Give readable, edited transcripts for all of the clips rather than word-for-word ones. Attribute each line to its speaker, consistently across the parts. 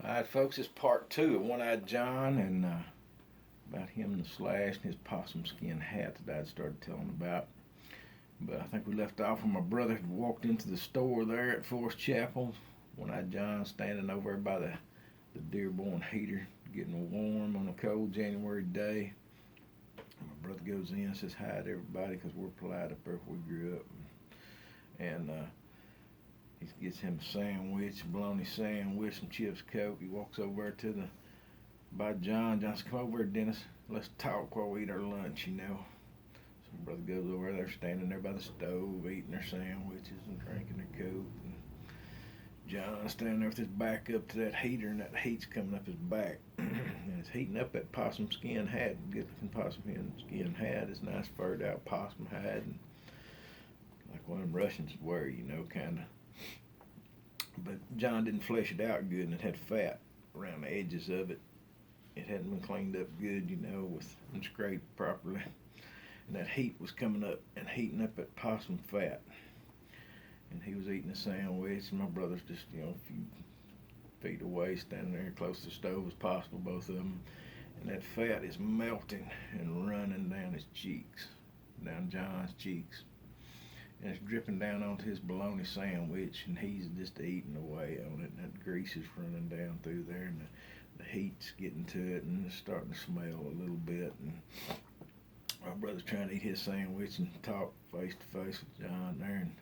Speaker 1: Alright, folks, it's part two of One-Eyed John and about him and the Slash and his possum skin hat that I'd started telling about. But I think we left off when my brother had walked into the store there at Forest Chapel. One-Eyed John standing over by the Dearborn heater, getting warm on a cold January day. My brother goes in and says hi to everybody because we're polite up there where we grew up. And he gets him a sandwich, a bologna sandwich, some chips, Coke. He walks over to the by John. John says, "Come over here, Dennis. Let's talk while we eat our lunch, you know." So my brother goes over there, standing there by the stove, eating their sandwiches and drinking their Coke. And John's standing there with his back up to that heater, and that heat's coming up his back. And it's heating up that possum skin hat. Good looking possum skin hat. It's nice furred out possum hide. And like one of them Russians wear, you know, kind of. But John didn't flesh it out good, and it had fat around the edges of it. It hadn't been cleaned up good, you know, and scraped properly. And that heat was coming up and heating up that possum fat. And he was eating a sandwich, and my brother's just, you know, a few feet away, standing there close to the stove as possible, both of them. And that fat is melting and running down his cheeks, down John's cheeks. And it's dripping down onto his bologna sandwich, and he's just eating away on it, and that grease is running down through there, and the heat's getting to it, and it's starting to smell a little bit. And my brother's trying to eat his sandwich and talk face to face with John there, and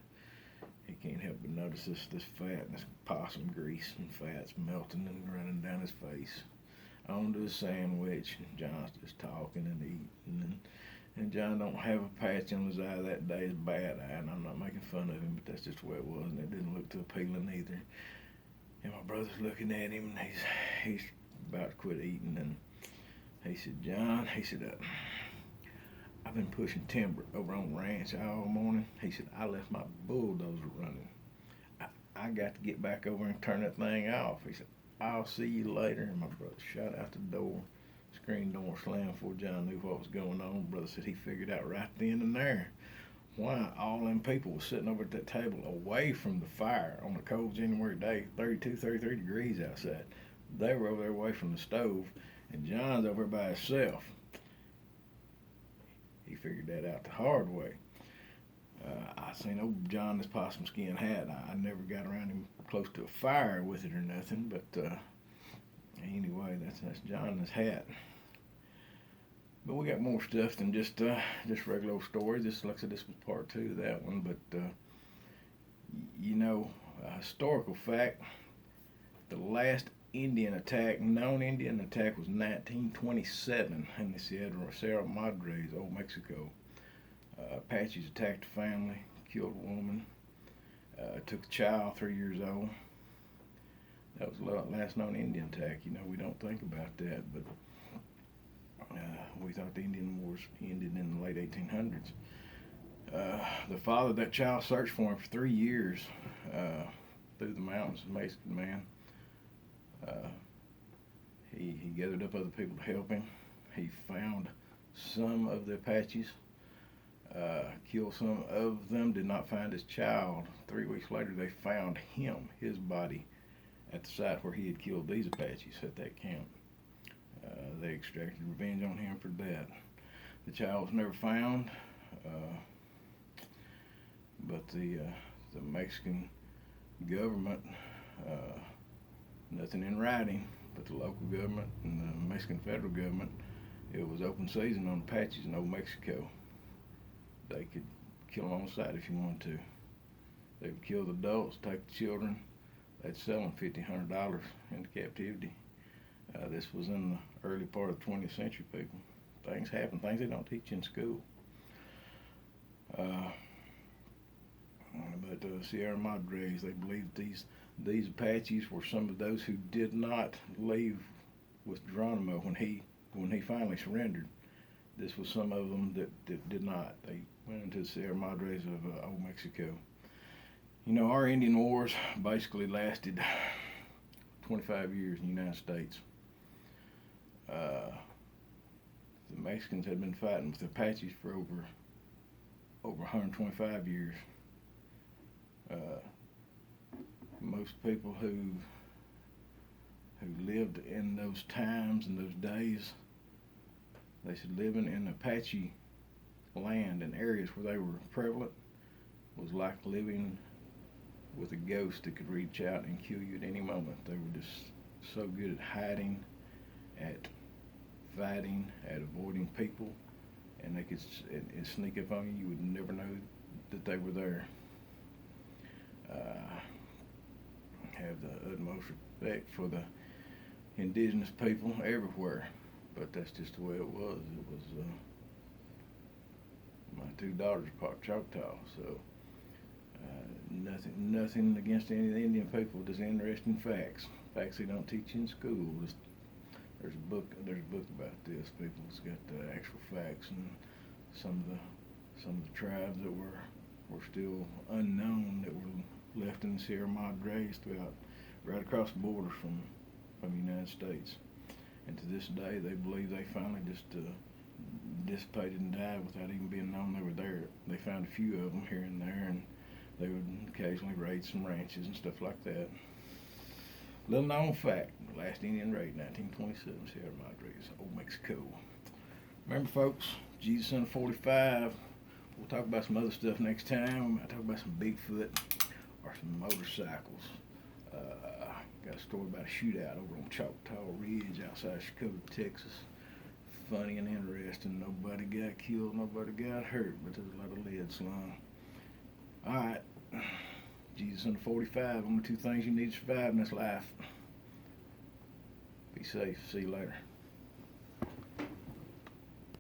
Speaker 1: he can't help but notice this fat and this possum grease and fat's melting and running down his face onto his sandwich. And John's just talking and eating, and John don't have a patch on his eye that day. It's a bad eye, and I'm not making fun of him, but that's just the way it was, and it didn't look too appealing either. And my brother's looking at him, and he's about to quit eating, and he said, "John," he said, "I've been pushing timber over on the ranch all morning." He said, "I left my bulldozer running. I got to get back over and turn that thing off." He said, "I'll see you later." And my brother shot out the door. Screen door slammed before John knew what was going on. Brother said he figured out right then and there why all them people was sitting over at that table away from the fire on a cold January day, 32, 33 degrees outside. They were over there away from the stove, and John's over by himself. He figured that out the hard way. I seen old John this possum skin hat. I never got around him close to a fire with it or nothing, but anyway, that's John's hat. But we got more stuff than just regular old stories. Like I said, this was part two of that one. But you know, a historical fact: the last known Indian attack, was 1927 in the Sierra Madres, Old Mexico. Apaches attacked a family, killed a woman, took a child 3 years old. That was the last known Indian attack. You know, we don't think about that, but we thought the Indian Wars ended in the late 1800s. The father of that child searched for him for 3 years through the mountains, a Mexican man. He gathered up other people to help him. He found some of the Apaches, killed some of them, did not find his child. 3 weeks later, they found his body, at the site where he had killed these Apaches at that camp. They extracted revenge on him for that. The child was never found, but the Mexican government, nothing in writing, but the local government and the Mexican federal government, it was open season on Apaches in Old Mexico. They could kill them on sight if you wanted to. They would kill the adults, take the children. They'd sell them $50, $100 into captivity. This was in the early part of the 20th century, people. Things happen, things they don't teach in school. But Sierra Madres, they believed these Apaches were some of those who did not leave with Geronimo when he finally surrendered. This was some of them that did not. They went into the Sierra Madres of Old Mexico. You know, our Indian Wars basically lasted 25 years in the United States. The Mexicans had been fighting with the Apaches for over 125 years. Most people who lived in those times and those days. They said living in Apache land and areas where they were prevalent was like living with a ghost that could reach out and kill you at any moment. They were just so good at hiding, at fighting, at avoiding people, and they could sneak up on you. You would never know that they were there. Have the utmost respect for the indigenous people everywhere, but that's just the way it was. It was my two daughters are part Choctaw, so nothing against any of the Indian people. Just interesting facts they don't teach in school. There's a book about this. People's got the actual facts, and some of the tribes that were still unknown, that were left in the Sierra Madres throughout, right across the border from the United States. And to this day, they believe they finally just dissipated and died without even being known they were there. They found a few of them here and there, and they would occasionally raid some ranches and stuff like that. Little known fact, the last Indian raid, 1927, Sierra Madres, Old Mexico. Remember, folks, Jesus under 45. We'll talk about some other stuff next time. We might talk about some Bigfoot or some motorcycles. Got a story about a shootout over on Choctaw Ridge outside Chicago, Texas. Funny and interesting. Nobody got killed, nobody got hurt, but there's a lot of lead slung. All right. Jesus under 45, only two things you need to survive in this life. Be safe. See you later.